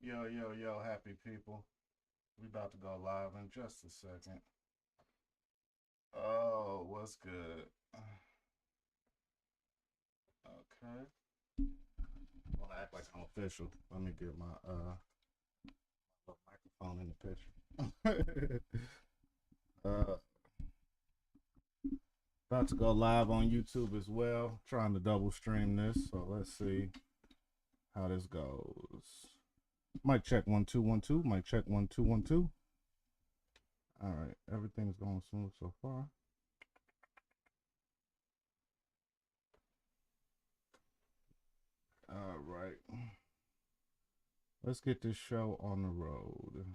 Yo, yo, yo, happy people. We about to go live in just a second. Oh, what's good? Okay. I want to act like I'm official. Let me get my little microphone in the picture. uh About to go live on YouTube as well. Trying to double stream this, so let's see how this goes. Mic check 1 2 1 2. Mic check 1 2 1 2. All right, everything's going smooth so far. All right. Let's get this show on the road.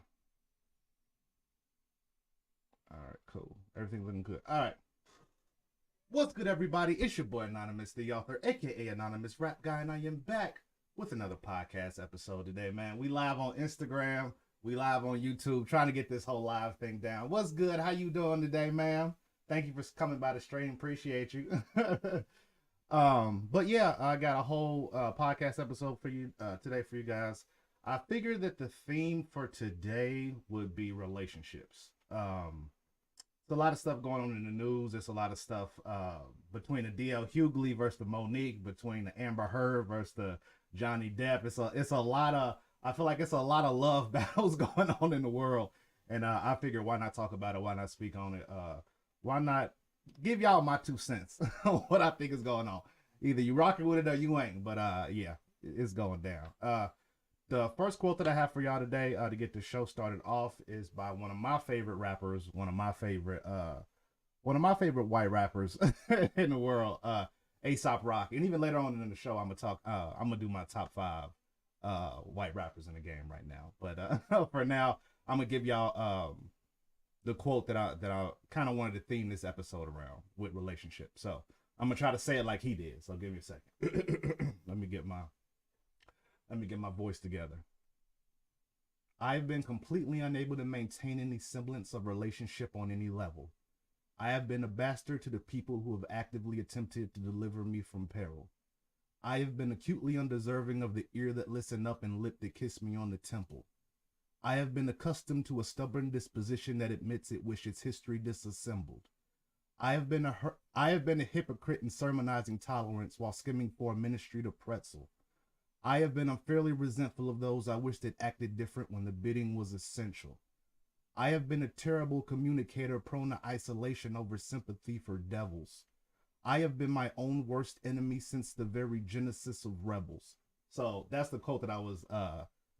All right, cool. Everything's looking good. All right. What's good, everybody? It's your boy Anonymous, the author, aka Anonymous Rap Guy, and I am back with another podcast episode today, man. We live on Instagram, we live on YouTube, trying to get this whole live thing down. What's good? How you doing today, ma'am? Thank you for coming by the stream. Appreciate you. But yeah, I got a whole podcast episode for you today for you guys. I figured that the theme for today would be relationships. There's a lot of stuff going on in the news. There's a lot of stuff between the DL Hughley versus the Monique, between the Amber Heard versus the Johnny Depp. It's a lot of, I feel like it's a lot of love battles going on in the world, and I figured why not talk about it? Why not speak on it? Why not give y'all my 2 cents on what I think is going on? Either you rocking with it or you ain't. But yeah, it's going down. The first quote that I have for y'all today to get the show started off is by one of my favorite rappers, one of my favorite white rappers in the world, Aesop Rock. And even later on in the show, I'm gonna do my top 5 white rappers in the game right now. But for now, I'm gonna give y'all the quote that I kind of wanted to theme this episode around with relationships. So I'm gonna try to say it like he did. So give me a second. Let me get my voice together. I've been completely unable to maintain any semblance of relationship on any level. I have been a bastard to the people who have actively attempted to deliver me from peril. I have been acutely undeserving of the ear that listened up and lip that kissed me on the temple. I have been accustomed to a stubborn disposition that admits it wishes its history disassembled. I have been a hypocrite in sermonizing tolerance while skimming for a ministry to pretzel. I have been unfairly resentful of those I wished had acted different when the bidding was essential. I have been a terrible communicator prone to isolation over sympathy for devils. I have been my own worst enemy since the very genesis of rebels. So that's the quote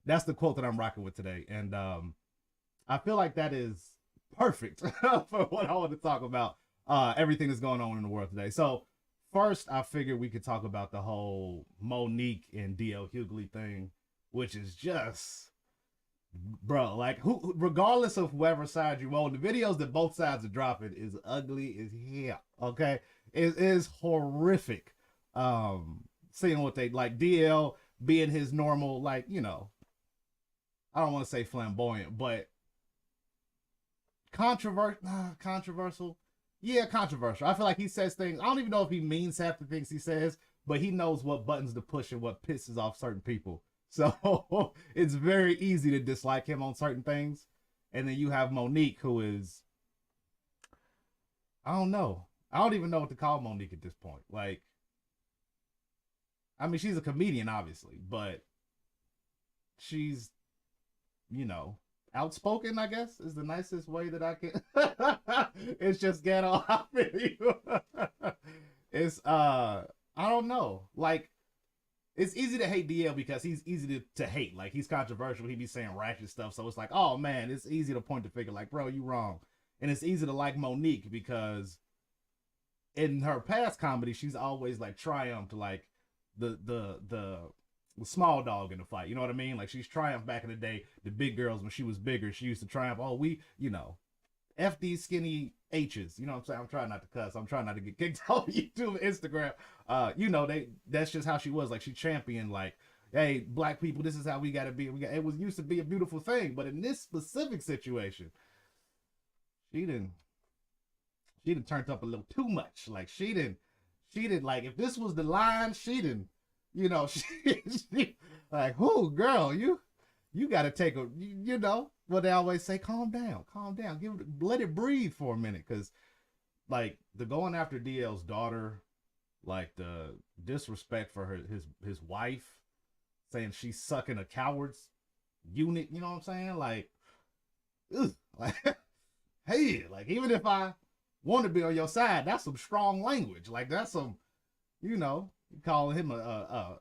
that's the quote that I'm rocking with today. And I feel like that is perfect for what I want to talk about. Everything that's going on in the world today. So first, I figured we could talk about the whole Monique and DL Hughley thing, which is just, bro, like regardless of whoever side you on, the videos that both sides are dropping is ugly as hell. Okay, it is horrific. Seeing what they like, DL being his normal, like, I don't want to say flamboyant, but controversial. Yeah, controversial. I feel like he says things. I don't even know if he means half the things he says, but he knows what buttons to push and what pisses off certain people. So it's very easy to dislike him on certain things. And then you have Monique, who is, I don't know. I don't even know what to call Monique at this point. Like, I mean, she's a comedian, obviously, but she's, you know, outspoken, I guess, is the nicest way that I can. It's just ghetto. I feel you. It's I don't know. Like, it's easy to hate DL because he's easy to hate. Like, he's controversial. He be saying ratchet stuff. So it's like, oh man, it's easy to point the finger like, bro, you wrong. And it's easy to like Monique because in her past comedy, she's always like triumphed like the small dog in the fight. You know what I mean? Like, she's triumphed back in the day. The big girls, when she was bigger, she used to triumph. Oh, F these skinny H's. You know what I'm saying? I'm trying not to cuss. I'm trying not to get kicked off YouTube, Instagram. That's just how she was. Like, she championed, like, hey, black people, this is how we gotta be. It was used to be a beautiful thing, but in this specific situation, she didn't she didn't turned up a little too much. Like, she didn't like, if this was the line, she didn't, she like, whoo, girl, you got to take a, you know what they always say, calm down, let it breathe for a minute. Cause like the going after DL's daughter, like the disrespect for his wife, saying she's sucking a coward's unit, you know what I'm saying? Like, ugh, like, hey, like even if I want to be on your side, that's some strong language. Like that's some, you know, calling him a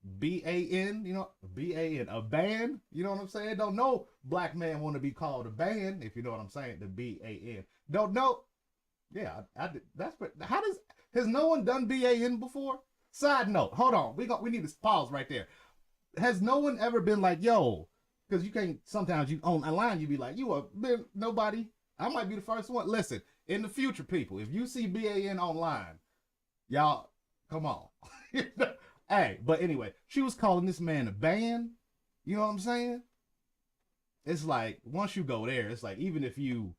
BAN, you know, BAN, a ban, you know what I'm saying? Don't know black man want to be called a ban, if you know what I'm saying, the BAN. Don't know. Yeah, I did. That's how has no one done BAN before? Side note, hold on, we need to pause right there. Has no one ever been like, yo, because you can't, sometimes you on a line you be like, you are nobody. I might be the first one. Listen, in the future, people, if you see BAN online, y'all come on. Hey, but anyway, she was calling this man a ban. You know what I'm saying? It's like once you go there, it's like even if you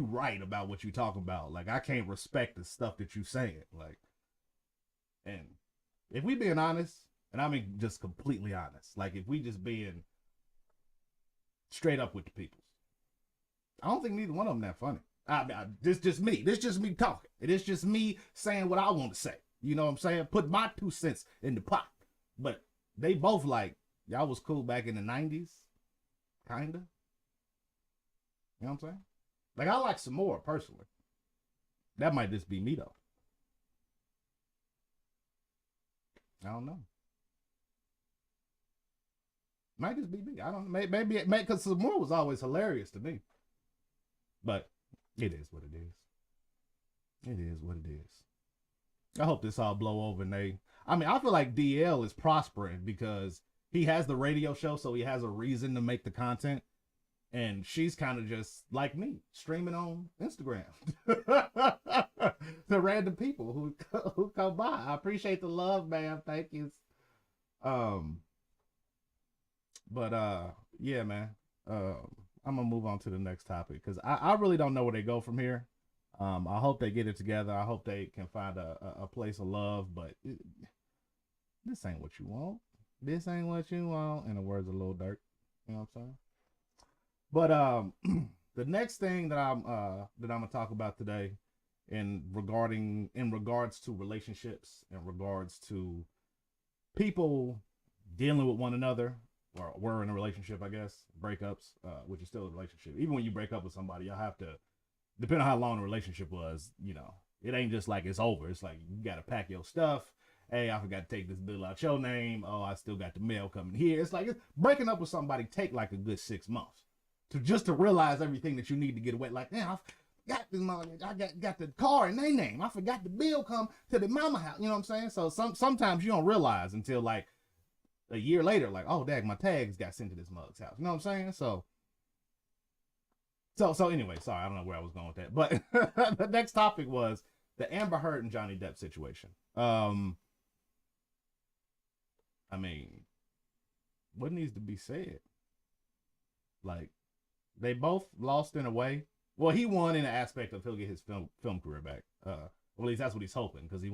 write about what you talk about, like I can't respect the stuff that you saying. Like, and if we being honest, and I mean just completely honest, like if we just being straight up with the people, I don't think neither one of them that funny. This just me. This just me talking. It is just me saying what I want to say. You know what I'm saying? Put my 2 cents in the pot. But they both like, y'all was cool back in the 90s. Kinda. You know what I'm saying? Like I like some more personally. That might just be me though. I don't know. Might just be me. I don't know. Maybe because some more was always hilarious to me. But it is what it is. It is what it is. I hope this all blow over and I feel like DL is prospering because he has the radio show, so he has a reason to make the content. And she's kind of just like me, streaming on Instagram to random people who come by. I appreciate the love, man. Thank you. Yeah, man. I'm gonna move on to the next topic because I really don't know where they go from here. I hope they get it together. I hope they can find a place of love, but this ain't what you want. This ain't what you want. In the words of Lil Durk, you know what I'm saying? But the next thing that I'm gonna talk about today, in regards to relationships, in regards to people dealing with one another, or we're in a relationship, I guess, breakups, which is still a relationship. Even when you break up with somebody, y'all have to, depending on how long the relationship was, you know, it ain't just like it's over. It's like you got to pack your stuff. Hey, I forgot to take this bill out your name. Oh, I still got the mail coming here. It's like breaking up with somebody take like a good 6 months to realize everything that you need to get away. Like, man, I got this money. I got the car in their name. I forgot the bill come to the mama house. You know what I'm saying? So sometimes you don't realize until like a year later, like, oh, dang, my tags got sent to this mug's house. You know what I'm saying? So anyway, sorry, I don't know where I was going with that. But the next topic was the Amber Heard and Johnny Depp situation. I mean, what needs to be said? Like, they both lost in a way. Well, he won in the aspect of he'll get his film career back. Well, at least that's what he's hoping, because he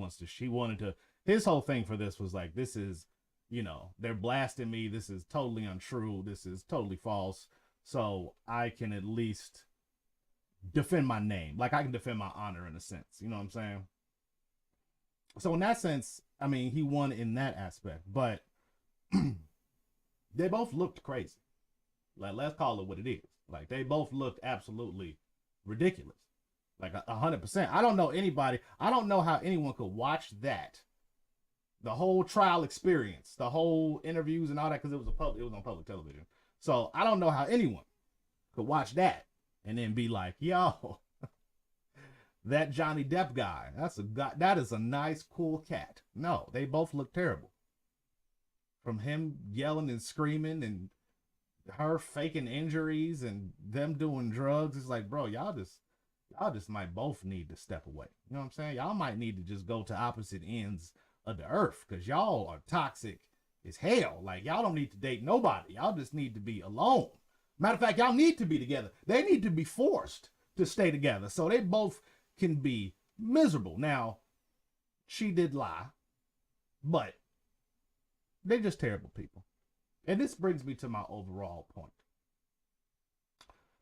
wanted to. His whole thing for this was like, this is, you know, they're blasting me. This is totally untrue. This is totally false. So I can at least defend my name. Like I can defend my honor in a sense. You know what I'm saying? So in that sense, I mean, he won in that aspect, but they both looked crazy. Like, let's call it what it is. Like, they both looked absolutely ridiculous. Like 100%. I don't know how anyone could watch that. The whole trial experience, the whole interviews and all that, because it was on public television. So I don't know how anyone could watch that and then be like, yo, that Johnny Depp guy, that is a nice, cool cat. No, they both look terrible. From him yelling and screaming and her faking injuries and them doing drugs, it's like, bro, y'all just might both need to step away. You know what I'm saying? Y'all might need to just go to opposite ends of the earth, because y'all are toxic as hell. Like, y'all don't need to date nobody. Y'all just need to be alone. Matter of fact, y'all need to be together. They need to be forced to stay together so they both can be miserable. Now, she did lie, but they're just terrible people. And this brings me to my overall point.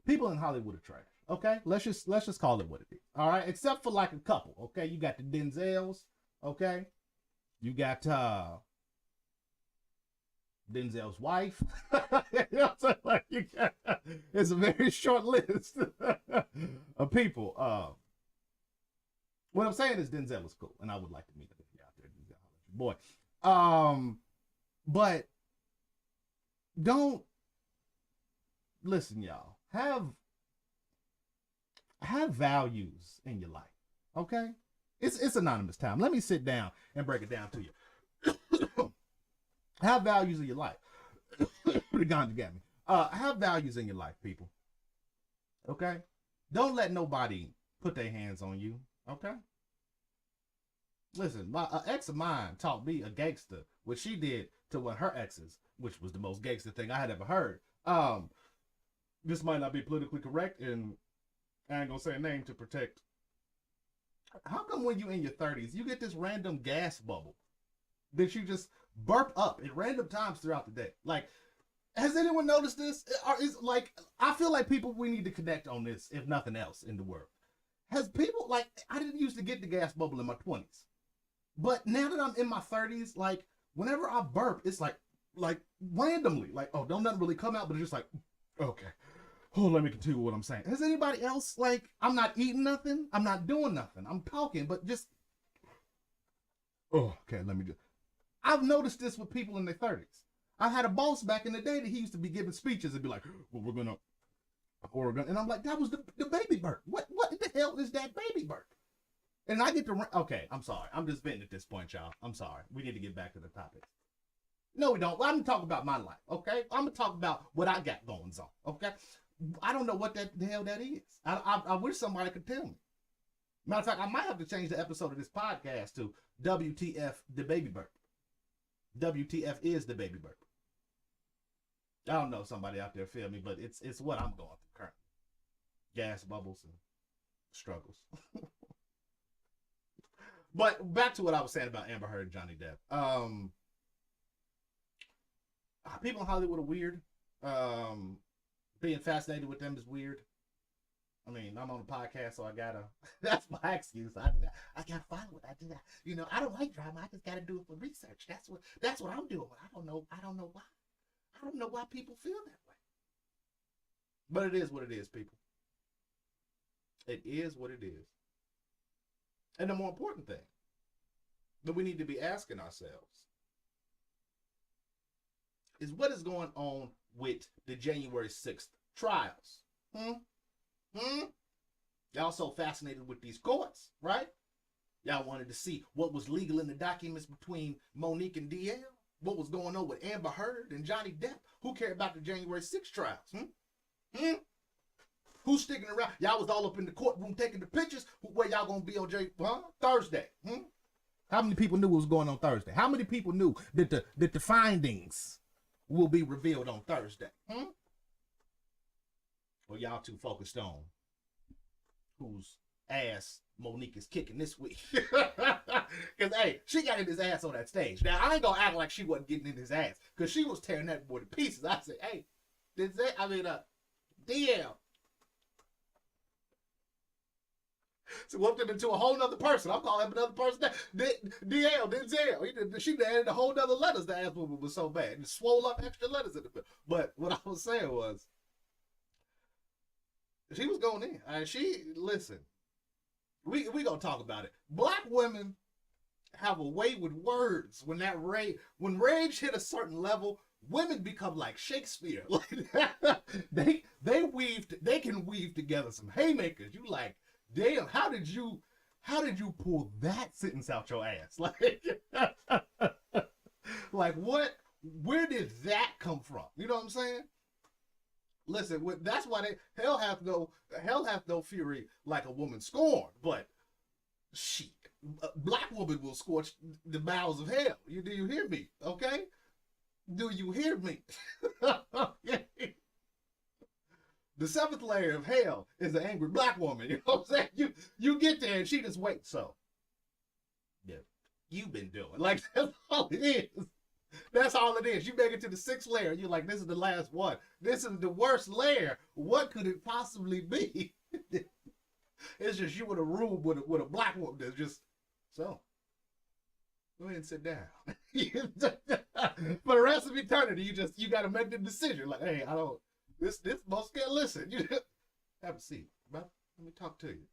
People in Hollywood are trash. Okay, let's just call it what it is. All right, except for like a couple. Okay, you got the Denzels. Okay, you got Denzel's wife. You know what I'm saying? Like you got, it's a very short list of people. What I'm saying is Denzel is cool, and I would like to meet him if you're out there, Denzel, boy. But don't listen, y'all. Have values in your life, okay? It's anonymous time. Let me sit down and break it down to you. Have values in your life. The ganja got me. Have values in your life, people. Okay? Don't let nobody put their hands on you. Okay? Listen, an ex of mine taught me a gangster, what she did to one of her exes, which was the most gangster thing I had ever heard. This might not be politically correct, and I ain't gonna say a name to protect. How come when you in your 30s, you get this random gas bubble that you just burp up at random times throughout the day? Like, has anyone noticed this? Is like, I feel like we need to connect on this, if nothing else, in the world. Has people, like, I didn't used to get the gas bubble in my 20s, but now that I'm in my 30s, like, whenever I burp, it's like randomly, like, oh, don't nothing really come out, but it's just like, okay. Oh, let me continue what I'm saying. Has anybody else, like, I'm not eating nothing, I'm not doing nothing, I'm talking, but just, oh, okay, let me just. I've noticed this with people in their 30s. I had a boss back in the day that he used to be giving speeches and be like, well, we're gonna, and I'm like, that was the baby burp. What the hell is that baby burp? And I get to, okay, I'm sorry. I'm just venting at this point, y'all. I'm sorry. We need to get back to the topic. No, we don't. Well, I'm gonna talk about my life, okay? I'm gonna talk about what I got going on, okay? I don't know what the hell that is. I wish somebody could tell me. Matter of fact, I might have to change the episode of this podcast to WTF the baby burp. WTF is the baby burp. I don't know if somebody out there feel me, but it's what I'm going through currently. Gas bubbles and struggles. But back to what I was saying about Amber Heard and Johnny Depp. People in Hollywood are weird. Being fascinated with them is weird. I mean, I'm on a podcast, so I gotta. That's my excuse. I gotta follow it. I do that. You know, I don't like drama. I just gotta do it for research. That's what I'm doing. I don't know why. I don't know why people feel that way. But it is what it is, people. It is what it is. And the more important thing that we need to be asking ourselves is what is going on with the January 6th trials? Y'all so fascinated with these courts, right? Y'all wanted to see what was legal in the documents between Monique and DL. What was going on with Amber Heard and Johnny Depp? Who cared about the January 6th trials? Who's sticking around? Y'all was all up in the courtroom taking the pictures. Where y'all gonna be on Thursday? How many people knew what was going on Thursday? How many people knew that the findings will be revealed on Thursday? Well, y'all too focused on whose ass Monique is kicking this week. Because, hey, she got in his ass on that stage. Now, I ain't going to act like she wasn't getting in his ass. Because she was tearing that boy to pieces. I said, hey, DL. So whooped him into a whole nother person. I'm calling him another person. DL, Denzel. She added a whole nother letters. The ass movement was so bad. And swole up extra letters in the middle. But what I was saying was, she was going in. Listen, we gonna talk about it. Black women have a way with words. When rage hit a certain level, women become like Shakespeare. Like they can weave together some haymakers. You like, damn, how did you pull that sentence out your ass? Like what? Where did that come from? You know what I'm saying? Listen, that's why hell hath no fury like a woman scorned. But shit, a black woman will scorch the bowels of hell. Do you hear me? Okay? Do you hear me? Okay. The seventh layer of hell is an angry black woman. You know what I'm saying? You get there and she just waits. So, yeah, you've been doing like that's all it is. That's all it is. You make it to the 6th layer. You're like, this is the last one. This is the worst layer. What could it possibly be? It's just you in a room with a black woman that's just, so, go ahead and sit down. For the rest of eternity, you got to make the decision. Like, hey, this most can't listen. You just have a seat. Let me talk to you.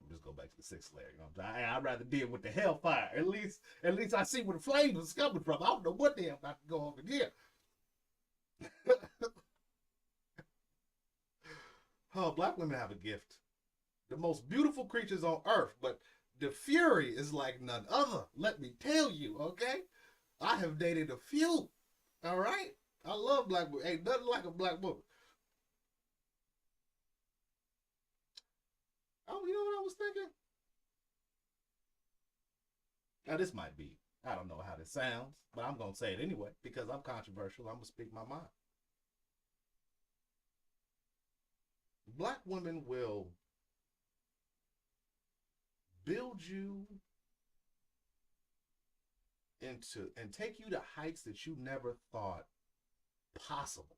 Just go back to the 6th layer. You know what I'm saying? I'd rather deal with the hellfire. At least I see where the flames is coming from. I don't know what the hell about to go over here. Oh, black women have a gift. The most beautiful creatures on earth, but the fury is like none other. Let me tell you, okay? I have dated a few. All right? I love black women. Ain't nothing like a black woman. Oh, you know what I was thinking? Now, this might be, I don't know how this sounds, but I'm going to say it anyway because I'm controversial. I'm going to speak my mind. Black women will build you into and take you to heights that you never thought possible.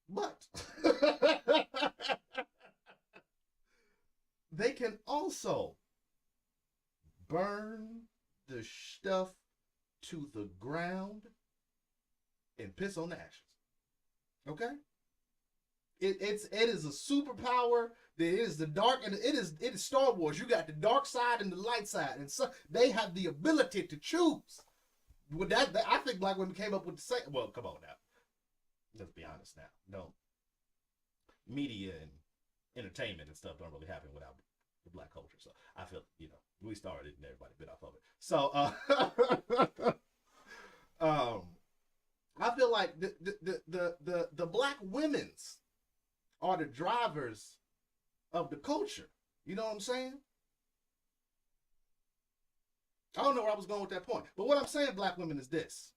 But they can also burn the stuff to the ground and piss on the ashes. Okay? It is a superpower. It is the dark, and it is Star Wars. You got the dark side and the light side, and so they have the ability to choose. With that, I think black women came up with the same. Well, come on now. Let's be honest now. No, media and entertainment and stuff don't really happen without the black culture. So I feel, we started and everybody bit off of it. So I feel like the black women's are the drivers of the culture. You know what I'm saying? I don't know where I was going with that point. But what I'm saying, black women, is this.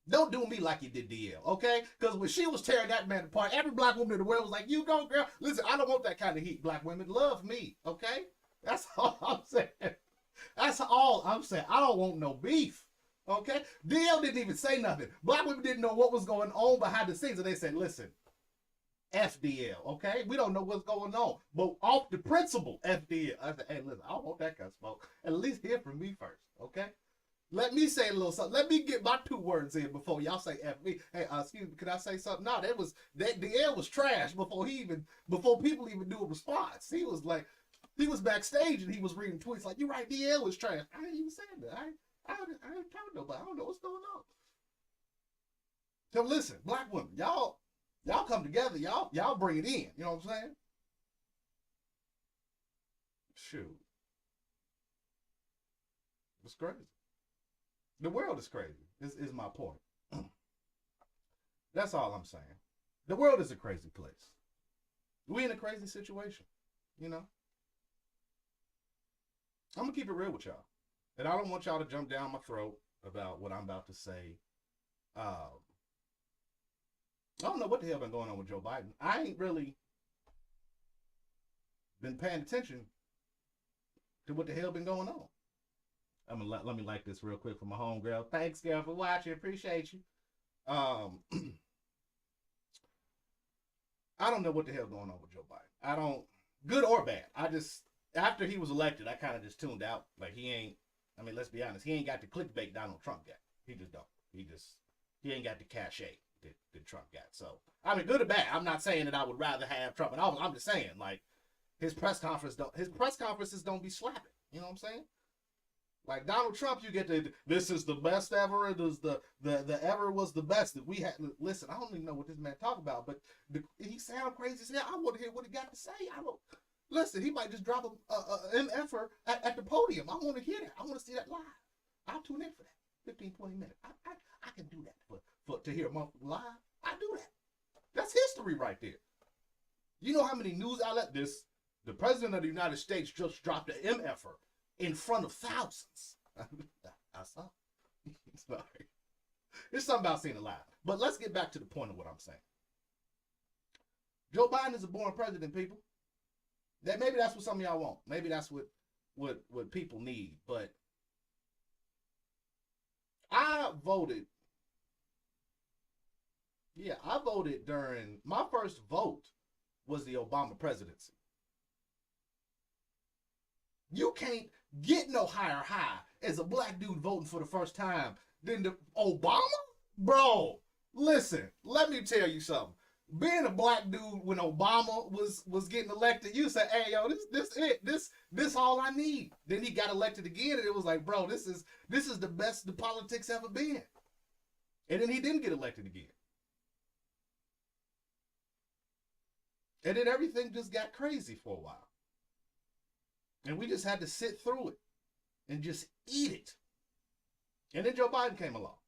Don't do me like you did DL, okay? Because when she was tearing that man apart, every black woman in the world was like, you go, girl. Listen, I don't want that kind of heat, black women. Love me, okay? That's all I'm saying. That's all I'm saying. I don't want no beef, okay? DL didn't even say nothing. Black women didn't know what was going on behind the scenes, and they said, listen, FDL, okay? We don't know what's going on. But off the principle, FDL. I said, hey, listen, I don't want that kind of smoke. At least hear from me first, okay? Let me say a little something. Let me get my 2 words in before y'all say F me. Hey, excuse me, can I say something? No, the air was trash before people even knew a response. He was backstage and he was reading tweets like, you're right, DL was trash. I ain't even saying that. I ain't telling nobody. I don't know what's going on. So listen, black women, y'all come together, y'all bring it in. You know what I'm saying? Shoot. It's crazy. The world is crazy, is my point. That's all I'm saying. The world is a crazy place. We in a crazy situation, I'm going to keep it real with y'all. And I don't want y'all to jump down my throat about what I'm about to say. I don't know what the hell been going on with Joe Biden. I ain't really been paying attention to what the hell been going on. Let me like this real quick for my home girl. Thanks, girl, for watching. Appreciate you. I don't know what the hell going on with Joe Biden. I don't, good or bad. After he was elected, I kind of just tuned out. Like let's be honest. He ain't got the clickbait Donald Trump got. He just don't. He ain't got the cachet that Trump got. So, good or bad. I'm not saying that I would rather have Trump. I'm just saying, like, his press conferences don't be slapping. You know what I'm saying? Like Donald Trump, you get this is the best ever. It is the ever was the best that we had. Listen, I don't even know what this man talk about, but he sound crazy as hell. I want to hear what he got to say. Listen, he might just drop a MFer at the podium. I want to hear that. I want to see that live. I'll tune in for that. 15, 20 minutes. I can do that for to hear a month live. I do that. That's history right there. You know how many news outlets the president of the United States just dropped an MFer in front of thousands. I saw. Sorry. There's something about seeing it live. But let's get back to the point of what I'm saying. Joe Biden is a born president, people. Maybe that's what some of y'all want. Maybe that's what what people need. But I voted. Yeah, I voted during my first vote was the Obama presidency. You can't get no higher high as a black dude voting for the first time than the Obama? Bro, listen, let me tell you something. Being a black dude when Obama was getting elected, you say, "Hey, yo, this all I need." Then he got elected again, and it was like, "Bro, this is the best the politics ever been." And then he didn't get elected again, and then everything just got crazy for a while, and we just had to sit through it and just eat it. And then Joe Biden came along,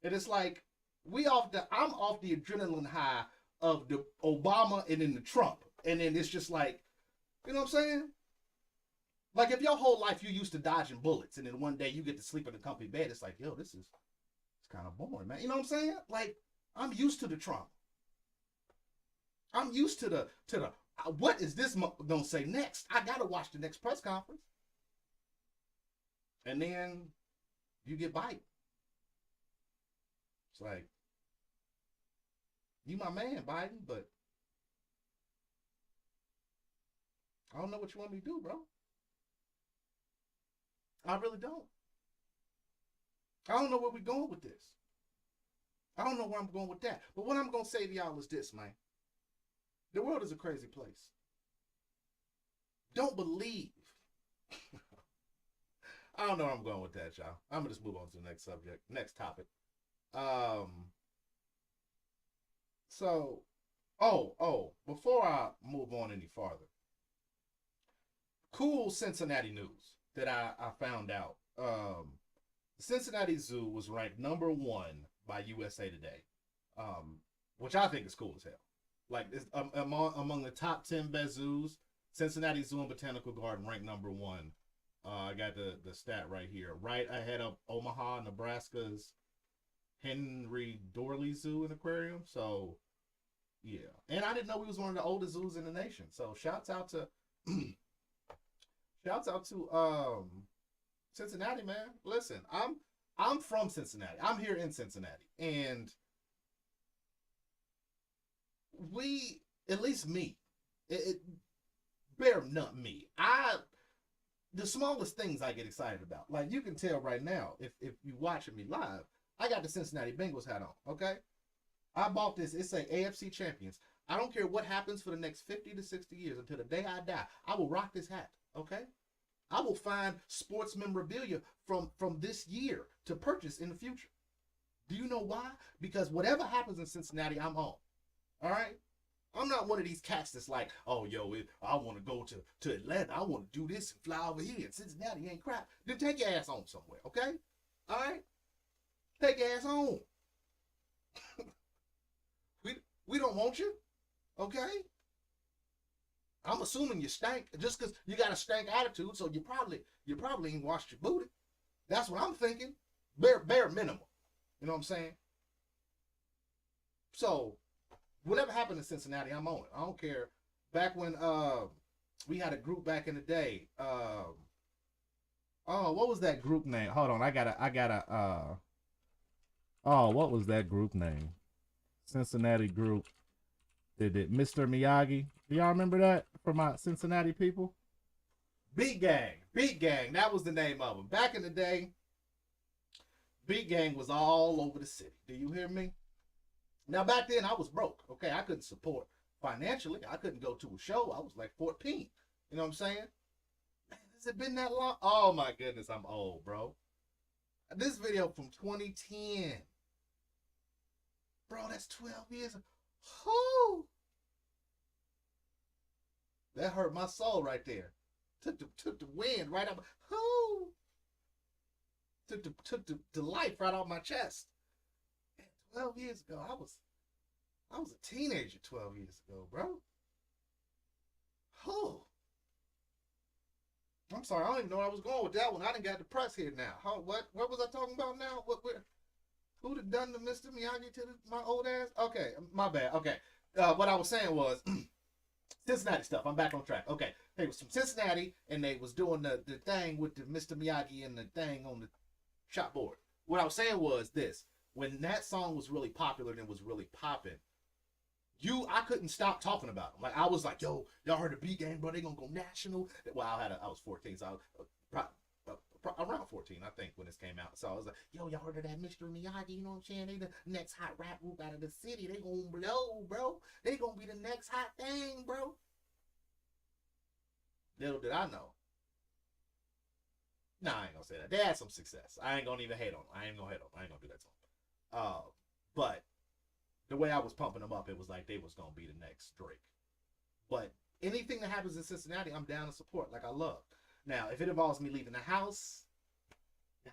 and it's like I'm off the adrenaline high of the Obama and then the Trump. And then it's just like, you know what I'm saying? Like if your whole life you used to dodging bullets and then one day you get to sleep in a comfy bed, it's like, yo, it's kind of boring, man. You know what I'm saying? Like I'm used to the Trump. I'm used to the what is this gonna say next? I gotta watch the next press conference. And then you get Biden. It's like, you my man, Biden, but I don't know what you want me to do, bro. I really don't. I don't know where we're going with this. I don't know where I'm going with that. But what I'm going to say to y'all is this, man. The world is a crazy place. Don't believe. I don't know where I'm going with that, y'all. I'm going to just move on to the next subject, next topic. Before I move on any farther, cool Cincinnati news that I found out. The Cincinnati Zoo was ranked number 1 by USA Today, which I think is cool as hell. Like it's, among the top 10 best zoos, Cincinnati Zoo and Botanical Garden ranked number 1. I got the stat right here, right ahead of Omaha, Nebraska's Henry Dorley Zoo and Aquarium. So yeah, and I didn't know we was one of the oldest zoos in the nation. So shouts out to Cincinnati, man. Listen, I'm from Cincinnati. I'm here in Cincinnati, and we, at least me, the smallest things I get excited about. Like you can tell right now, if you watching me live, I got the Cincinnati Bengals hat on. Okay, I bought this. It's a AFC champions. I don't care what happens for the next 50 to 60 years until the day I die. I will rock this hat. Okay, I will find sports memorabilia from this year to purchase in the future. Do you know why? Because whatever happens in Cincinnati, I'm on. All right. I'm not one of these cats that's like, oh, yo, I want to go to Atlanta. I want to do this and fly over here. And Cincinnati ain't crap. Then take your ass on somewhere, okay? All right? Take your ass on. we don't want you, okay? I'm assuming you stank just because you got a stank attitude, so you probably ain't washed your booty. That's what I'm thinking. Bare minimum. You know what I'm saying? So, whatever happened in Cincinnati, I'm on it. I don't care. Back when we had a group back in the day. What was that group name? Hold on, I gotta what was that group name? Cincinnati group. Did it Mr. Miyagi? Do y'all remember that from my Cincinnati people? Beat Gang. That was the name of them. Back in the day, Beat Gang was all over the city. Do you hear me? Now, back then, I was broke, okay? I couldn't support financially. I couldn't go to a show. I was like 14. You know what I'm saying? Man, has it been that long? Oh, my goodness, I'm old, bro. This video from 2010. Bro, that's 12 years. Oh, that hurt my soul right there. Took the wind right out. Oh, took the life right out my chest. 12 years ago, I was a teenager 12 years ago, bro. Oh. I'm sorry, I don't even know where I was going with that one. I done got depressed here now. What was I talking about now? Who done done the Mr. Miyagi to my old ass? Okay, my bad. Okay. What I was saying was, Cincinnati stuff. I'm back on track. Okay, they was from Cincinnati, and they was doing the thing with the Mr. Miyagi and the thing on the shop board. What I was saying was this: when that song was really popular and it was really popping, I couldn't stop talking about them. Like I was like, yo, y'all heard the beat game, bro? They gonna go national. Well, I was 14, so I was around 14, I think, when this came out. So I was like, yo, y'all heard of that Mr. Miyagi? You know what I'm saying? They the next hot rap group out of the city. They gonna blow, bro. They gonna be the next hot thing, bro. Little did I know. Nah, I ain't gonna say that. They had some success. I ain't gonna even hate on them. I ain't gonna do that to them. But the way I was pumping them up, it was like they was gonna be the next Drake. But anything that happens in Cincinnati, I'm down to support. Like I love. Now, if it involves me leaving the house, I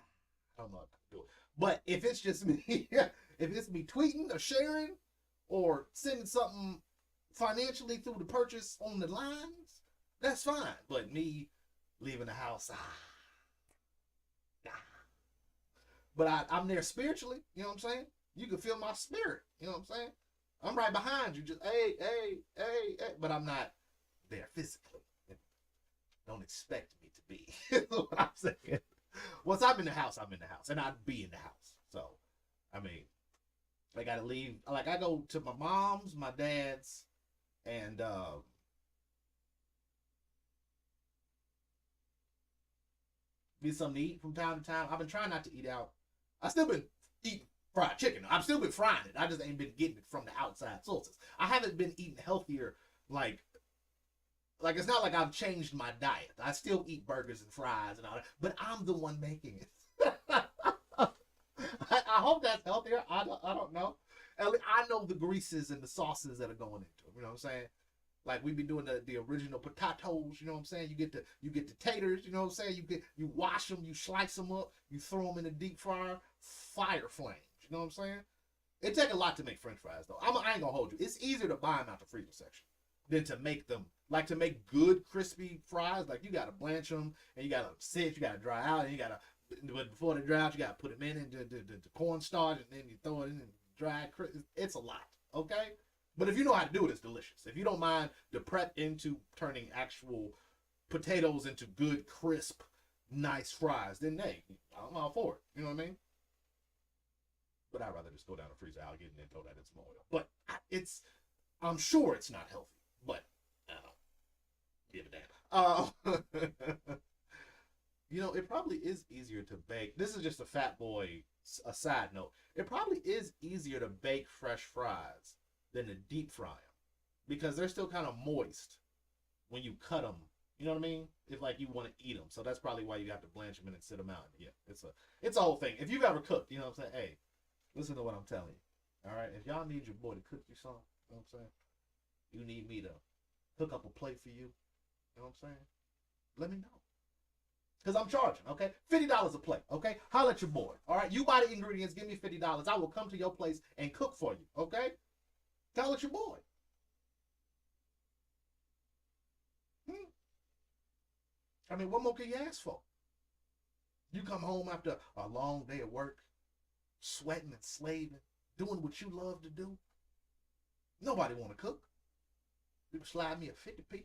don't know if I can do it. But if it's just me, if it's me tweeting or sharing or sending something financially through the purchase on the lines, that's fine. But me leaving the house, But I'm there spiritually, you know what I'm saying? You can feel my spirit, you know what I'm saying? I'm right behind you, just hey, but I'm not there physically. Don't expect me to be. That's what I'm saying. Once I'm in the house, I'm in the house. And I'd be in the house. So, I mean, I gotta leave. Like, I go to my mom's, my dad's, and get something to eat from time to time. I've been trying not to eat out. I still been eating fried chicken. I've still been frying it. I just ain't been getting it from the outside sources. I haven't been eating healthier, like it's not like I've changed my diet. I still eat burgers and fries and all that, but I'm the one making it. I hope that's healthier. I don't know. I know the greases and the sauces that are going into it. You know what I'm saying? Like we be doing the original potatoes. You know what I'm saying? You get the taters. You know what I'm saying? You wash them, you slice them up, you throw them in the deep fryer, fire flames. You know what I'm saying? It take a lot to make French fries though. I ain't gonna hold you. It's easier to buy them out the freezer section than to make them. Like to make good crispy fries, like you gotta blanch them and you gotta sit, you gotta dry out, and you gotta, but before they dry out, you gotta put them in the cornstarch, and then you throw it in and dry. It's a lot, okay? But if you know how to do it, it's delicious. If you don't mind the prep into turning actual potatoes into good, crisp, nice fries, then hey, I'm all for it. You know what I mean? But I'd rather just go down the freezer, I'll get it, and then throw that in some oil. But I'm sure it's not healthy, but I don't give a damn. You know, it probably is easier to bake. This is just a fat boy, a side note. It probably is easier to bake fresh fries than to deep fry them because they're still kind of moist when you cut them. You know what I mean? If like you want to eat them, so that's probably why you have to blanch them and then sit them out. Yeah, it's a whole thing. If you've ever cooked, you know what I'm saying? Hey, listen to what I'm telling you. All right, if y'all need your boy to cook you something, you know what I'm saying? You need me to hook up a plate for you. You know what I'm saying? Let me know. Because I'm charging, okay? $50 a plate, okay? Holla at your boy, all right? You buy the ingredients, give me $50. I will come to your place and cook for you, okay? Tell it your boy. I mean, what more can you ask for? You come home after a long day of work, sweating and slaving, doing what you love to do. Nobody want to cook. You slide me a 50 piece.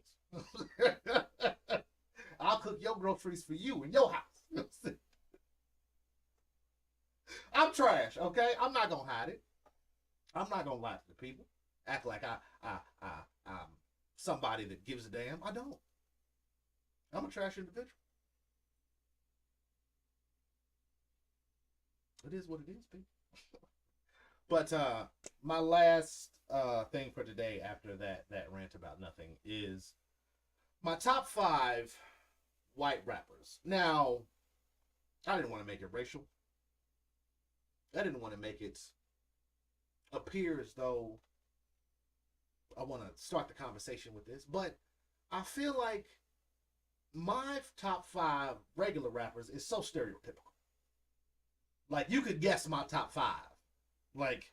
I'll cook your groceries for you in your house. I'm trash, okay? I'm not gonna hide it. I'm not gonna lie to the people. Act like I'm somebody that gives a damn. I don't. I'm a trash individual. It is what it is, people. But my last thing for today after that rant about nothing is my top 5 white rappers. Now, I didn't want to make it racial. I didn't want to make it appear as though I want to start the conversation with this, but I feel like my top 5 regular rappers is so stereotypical. Like, you could guess my top 5. Like,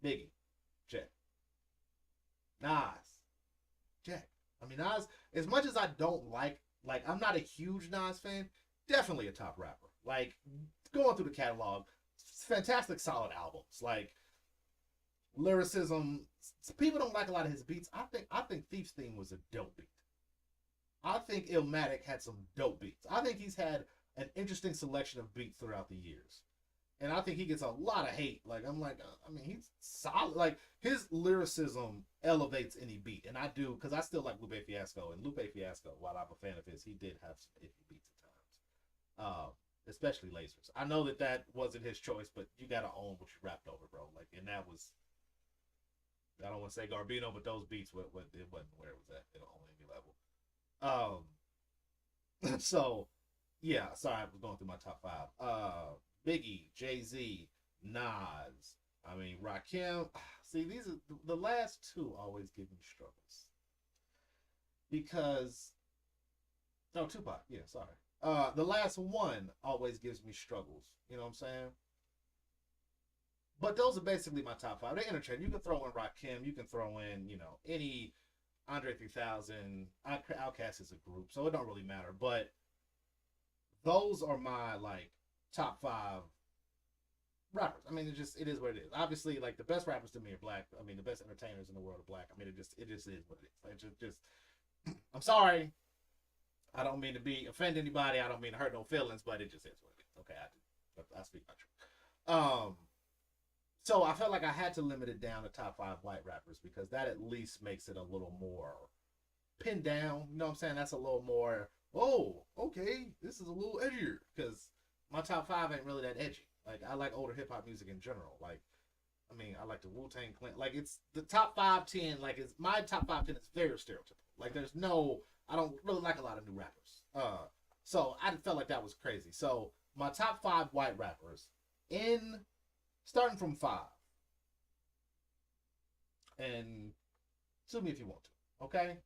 Biggie, check. Nas, check. I mean, Nas, as much as I don't like, I'm not a huge Nas fan, definitely a top rapper. Like, going through the catalog, fantastic, solid albums. Like, lyricism. People don't like a lot of his beats. I think Thief's theme was a dope beat. I think Illmatic had some dope beats. I think he's had an interesting selection of beats throughout the years. And I think he gets a lot of hate. Like, I'm like, I mean, he's solid. Like, his lyricism elevates any beat. And I do, because I still like Lupe Fiasco. And Lupe Fiasco, while I'm a fan of his, he did have some iffy beats at times. Especially Lasers. I know that wasn't his choice, but you got to own what you rapped over, bro. Like, and that was, I don't want to say Garbino, but those beats, it wasn't where it was at on any level. So, yeah, sorry, I was going through my top five. Biggie, Jay-Z, Nas, I mean, Rakim. See, these are the last two always give me struggles. Because, no, Tupac, yeah, sorry. The last one always gives me struggles. You know what I'm saying? But those are basically my top five. They interchange. You can throw in Rakim. You can throw in, any Andre 3000. Outkast is a group, so it don't really matter. But those are my, top five rappers. I mean, it is what it is. Obviously, the best rappers to me are black. I mean, the best entertainers in the world are black. I mean, it just is what it is. Just I'm sorry. I don't mean to offend anybody. I don't mean to hurt no feelings, but it just is what it is. Okay, I speak my truth. So I felt like I had to limit it down to top five white rappers because that at least makes it a little more pinned down. You know what I'm saying? That's a little more, oh, okay, this is a little edgier because my top five ain't really that edgy. Like, I like older hip hop music in general. Like, I mean, I like the Wu-Tang Clan. Like, it's the top 5-10. Like, it's my top 5-10 is very stereotypical. Like, I don't really like a lot of new rappers. So I felt like that was crazy. So my top five white rappers starting from 5. And sue me if you want to. Okay?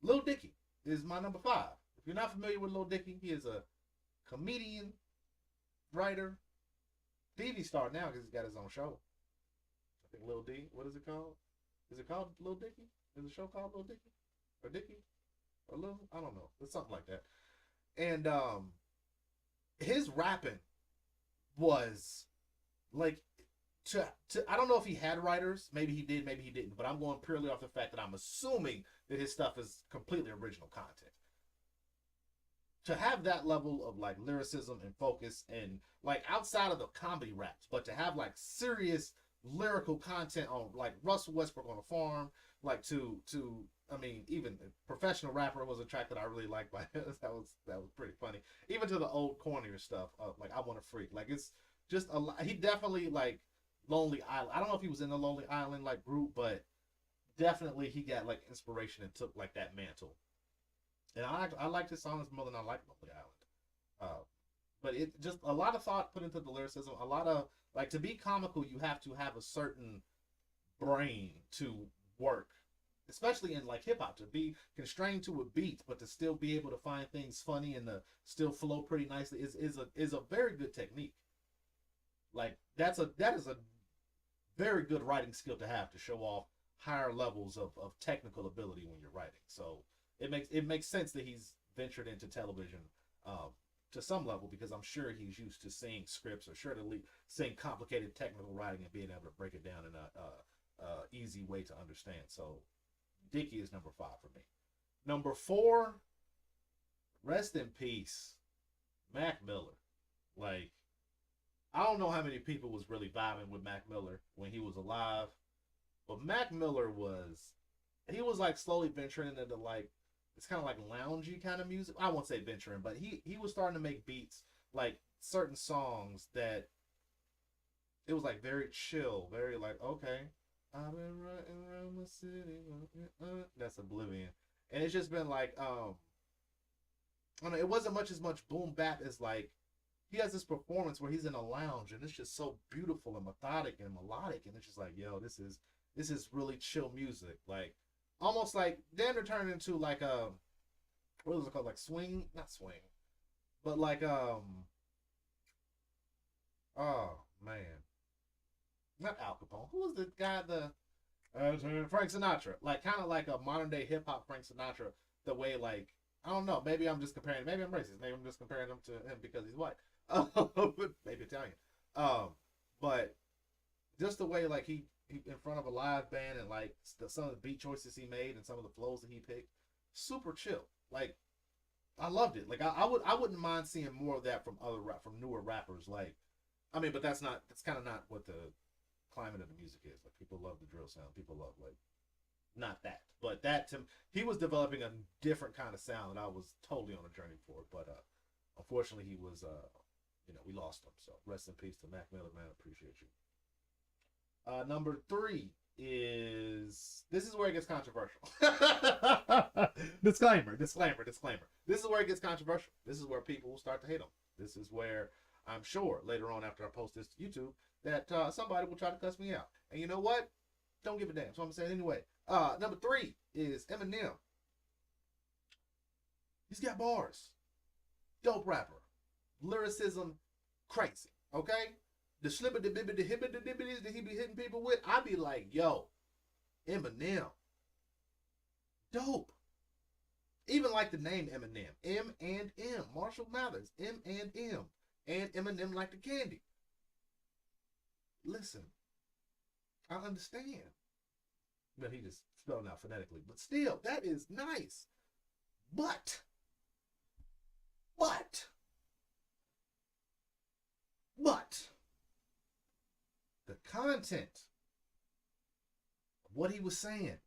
Lil Dicky is my number 5. If you're not familiar with Lil Dicky, he is a comedian, writer, TV star now because he's got his own show. I think Lil D. What is it called? Is it called Lil Dicky? Is the show called Lil Dicky? Or Dicky? Or Lil? I don't know. It's something like that. And his rapping was like I don't know if he had writers. Maybe he did, maybe he didn't. But I'm going purely off the fact that I'm assuming that his stuff is completely original content. To have that level of lyricism and focus and outside of the comedy raps, but to have serious lyrical content on Russell Westbrook on a farm, I mean, even Professional Rapper was a track that I really liked by that was pretty funny. Even to the old cornier stuff, I Want to Freak. It's just a lot. He definitely Lonely Island. I don't know if he was in the Lonely Island group, but definitely he got inspiration and took that mantle. And I liked his songs more than I liked Lonely Island. But it just a lot of thought put into the lyricism. A lot of to be comical, you have to have a certain brain to work, especially in hip hop, to be constrained to a beat, but to still be able to find things funny and to still flow pretty nicely is a very good technique. That is a very good writing skill to have to show off higher levels of technical ability when you're writing. So it makes sense that he's ventured into television to some level because I'm sure he's used to seeing scripts or seeing complicated technical writing and being able to break it down in a easy way to understand. So Dicky is number 5 for me. Number 4, rest in peace, Mac Miller. I don't know how many people was really vibing with Mac Miller when he was alive, but Mac Miller was slowly venturing into it's kind of loungy kind of music. I won't say venturing, but he was starting to make beats certain songs that it was very chill, very okay. I've been riding around the city. That's Oblivion, and it's just been I don't know. It wasn't as much boom bap as he has this performance where he's in a lounge and it's just so beautiful and methodic and melodic, and it's just yo, this is really chill music, almost damn near turned into what was it called, swing, not swing, but oh man, not Al Capone. Who was the guy? Frank Sinatra. Kind of a modern day hip hop Frank Sinatra. The way I don't know. Maybe I'm just comparing. Maybe I'm racist. Maybe I'm just comparing him to him because he's white. Maybe Italian. But just the way like he in front of a live band and like some of the beat choices he made and some of the flows that he picked, super chill. Like I loved it. Like I wouldn't mind seeing more of that from from newer rappers. Like I mean, but that's kind of not what the climate of the music is. Like people love the drill sound. People love like not that, but that to he was developing a different kind of sound that I was totally on a journey for. But unfortunately, he was we lost him. So rest in peace to Mac Miller, man. Appreciate you. Number 3 is this is where it gets controversial. Disclaimer. This is where it gets controversial. This is where people will start to hate him. This is where I'm sure later on after I post this to YouTube that somebody will try to cuss me out. And you know what? Don't give a damn. So I'm saying anyway. Number 3 is Eminem. He's got bars. Dope rapper. Lyricism, crazy. Okay? The slipper, the bibby, the hibbity, the dibbities that he be hitting people with, I be like, yo, Eminem. Dope. Even like the name Eminem. M and M. Marshall Mathers. M and M. And Eminem like the candy. Listen, I understand. But he just spelled it out phonetically. But still, that is nice. But the content of what he was saying,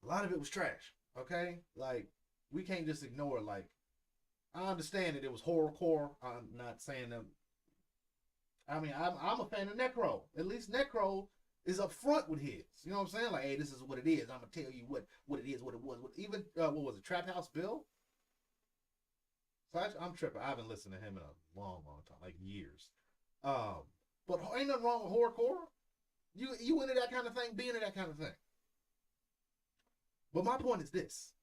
a lot of it was trash. Okay? Like, we can't just ignore, like, I understand that it was horrorcore. I'm not saying that. I mean, I'm a fan of Necro. At least Necro is upfront with his. You know what I'm saying? Like, hey, this is what it is. I'm going to tell you what it is, what it was. Even, what was it, Trap House Bill? So I'm tripping. I haven't listened to him in a long time, like years. But ain't nothing wrong with horrorcore. You into that kind of thing, be into that kind of thing. But my point is this.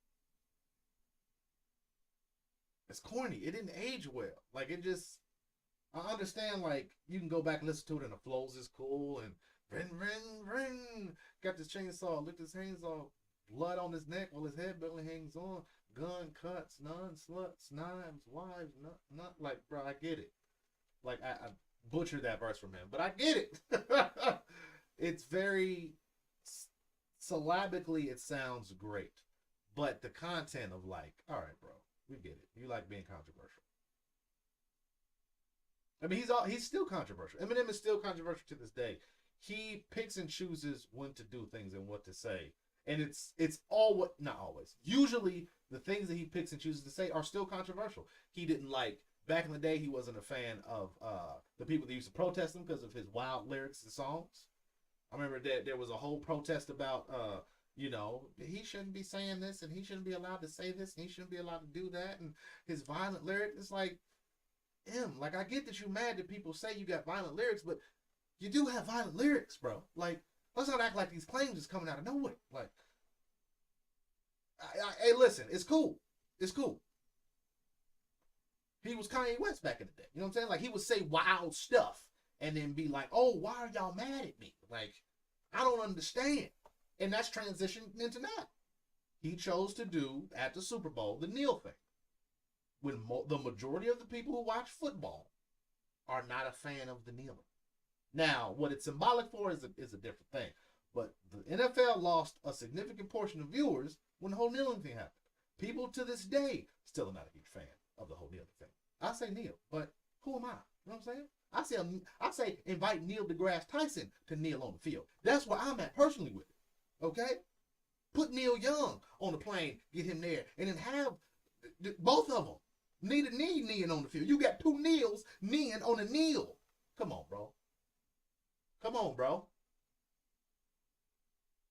It's corny. It didn't age well. Like, it just, I understand, like, you can go back and listen to it and the flows is cool and ring, ring, ring. Got this chainsaw, licked his hands off, blood on his neck while his head barely hangs on. Gun cuts, sluts, knives, wives, not like, bro, I get it. Like, I butchered that verse from him, but I get it. It's very, syllabically, it sounds great. But the content of like, all right, bro, we get it. You like being controversial. I mean, he's still controversial. Eminem is still controversial to this day. He picks and chooses when to do things and what to say. And it's all not always. Usually the things that he picks and chooses to say are still controversial. He didn't like, back in the day, he wasn't a fan of the people that used to protest him because of his wild lyrics and songs. I remember that there was a whole protest about, he shouldn't be saying this and he shouldn't be allowed to say this and he shouldn't be allowed to do that. And his violent lyrics, it's like, like, I get that you're mad that people say you got violent lyrics, but you do have violent lyrics, bro. Like, let's not act like these claims is coming out of nowhere. Like, hey, listen, it's cool. It's cool. He was Kanye West back in the day. You know what I'm saying? Like, he would say wild stuff and then be like, oh, why are y'all mad at me? Like, I don't understand. And that's transitioned into that. He chose to do, at the Super Bowl, the kneel thing. When the majority of the people who watch football are not a fan of the kneeling. Now, what it's symbolic for is a different thing. But the NFL lost a significant portion of viewers when the whole kneeling thing happened. People to this day still are not a huge fan of the whole kneeling thing. I say kneel, but who am I? You know what I'm saying? I say invite Neil deGrasse Tyson to kneel on the field. That's where I'm at personally with it. Okay? Put Neil Young on the plane, get him there, and then have both of them knee to knee kneeing on the field. You got two Neils kneeing on a kneel. Come on, bro. Come on, bro.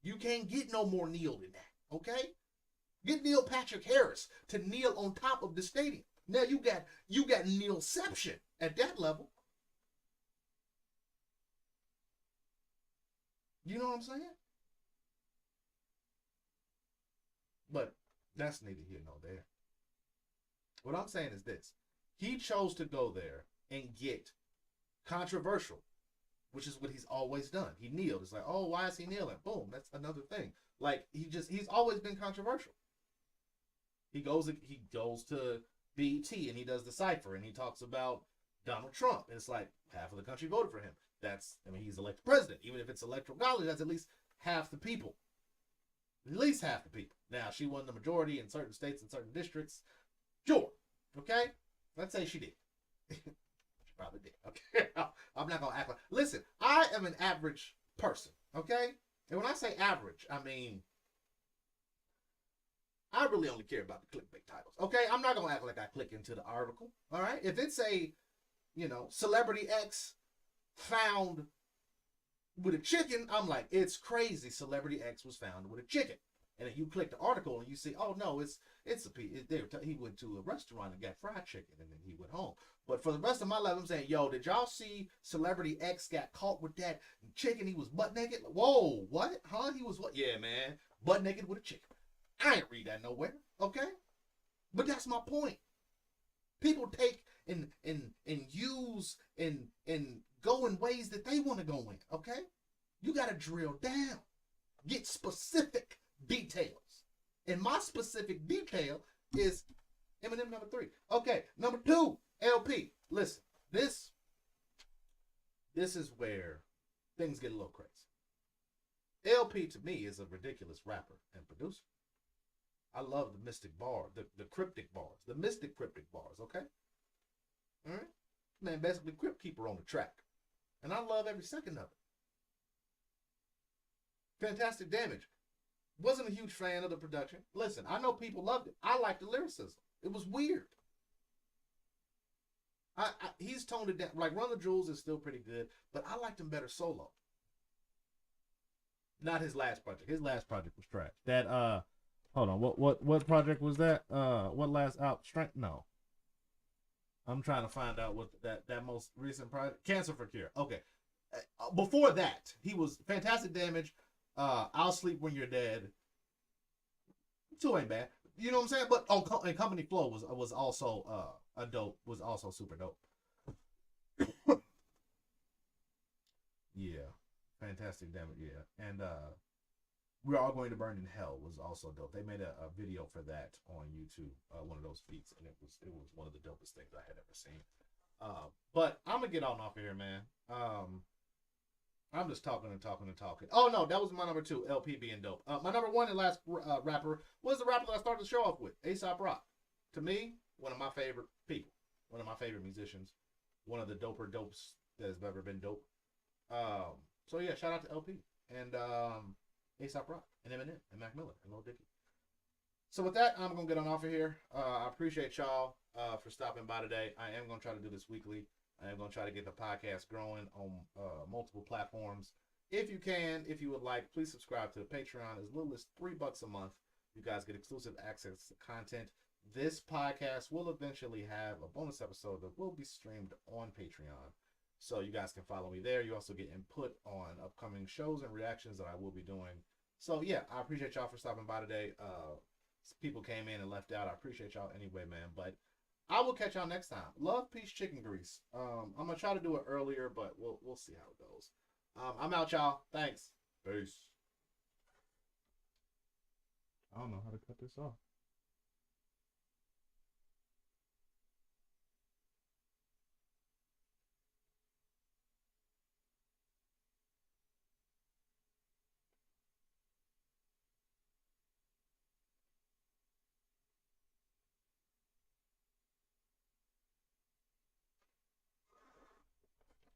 You can't get no more kneel than that, okay? Get Neil Patrick Harris to kneel on top of the stadium. Now you got Neilception at that level. You know what I'm saying? But that's neither here nor there. What I'm saying is this. He chose to go there and get controversial, which is what he's always done. He kneeled. It's like, oh, why is he kneeling? Boom, that's another thing. Like, he's always been controversial. He goes to BET and he does the cypher and he talks about Donald Trump. And it's like half of the country voted for him. He's elected president. Even if it's electoral college, that's at least half the people. At least half the people. Now, she won the majority in certain states and certain districts. Sure. Okay? Let's say she did. She probably did. Okay? I'm not going to act like... Listen, I am an average person. Okay? And when I say average, I mean... I really only care about the clickbait titles. Okay? I'm not going to act like I click into the article. All right? If it's a, Celebrity X found with a chicken, I'm like, it's crazy. Celebrity X was found with a chicken. And then you click the article and you see, oh no, he went to a restaurant and got fried chicken and then he went home. But for the rest of my life, I'm saying, yo, did y'all see Celebrity X got caught with that chicken? He was butt naked. Whoa, what? Huh? He was what? Yeah, man, butt naked with a chicken. I ain't read that nowhere. Okay, but that's my point. People take and use and go in ways that they want to go in. Okay, you got to drill down, get specific details. And my specific detail is Eminem number 3. Okay, number 2, LP. Listen, this is where things get a little crazy. LP to me is a ridiculous rapper and producer. I love the mystic bar, the cryptic bars, the mystic cryptic bars, okay? All right? Man, basically crypt keeper on the track. And I love every second of it. Fantastic Damage. Wasn't a huge fan of the production. Listen, I know people loved it. I liked the lyricism. It was weird. He's toned it down. Like Run the Jewels is still pretty good, but I liked him better solo. Not his last project. His last project was trash. That hold on. What project was that? What last out? Strength? No. I'm trying to find out what that most recent project. Cancer for Cure. Okay. Before that, he was Fantastic Damage. I'll Sleep When You're Dead. 2 ain't bad. You know what I'm saying? But and Company Flow was also a dope. Was also super dope. Yeah. Fantastic Damage. Yeah. And We're All Going to Burn in Hell was also dope. They made a video for that on YouTube, one of those feats, and it was one of the dopest things I had ever seen. But I'm gonna get on off of here, man. I'm just talking and talking and talking. Oh no, that was my number 2, LP being dope. My number 1 and last rapper was the rapper that I started the show off with, Aesop Rock. To me, one of my favorite people, one of my favorite musicians, one of the dopes that has ever been dope. So yeah, shout out to LP and Aesop Rock and Eminem and Mac Miller and Lil Dicky. So with that, I'm gonna get on off of here. I appreciate y'all for stopping by today. I am gonna try to do this weekly. I am gonna try to get the podcast growing on multiple platforms. If you can, if you would like, please subscribe to the Patreon. As little as $3 a month, you guys get exclusive access to content. This podcast will eventually have a bonus episode that will be streamed on Patreon. So you guys can follow me there. You also get input on upcoming shows and reactions that I will be doing. So yeah, I appreciate y'all for stopping by today. People came in and left out. I appreciate y'all anyway, man. But I will catch y'all next time. Love, peace, chicken grease. I'm gonna try to do it earlier, but we'll see how it goes. I'm out, y'all. Thanks. Peace. I don't know how to cut this off.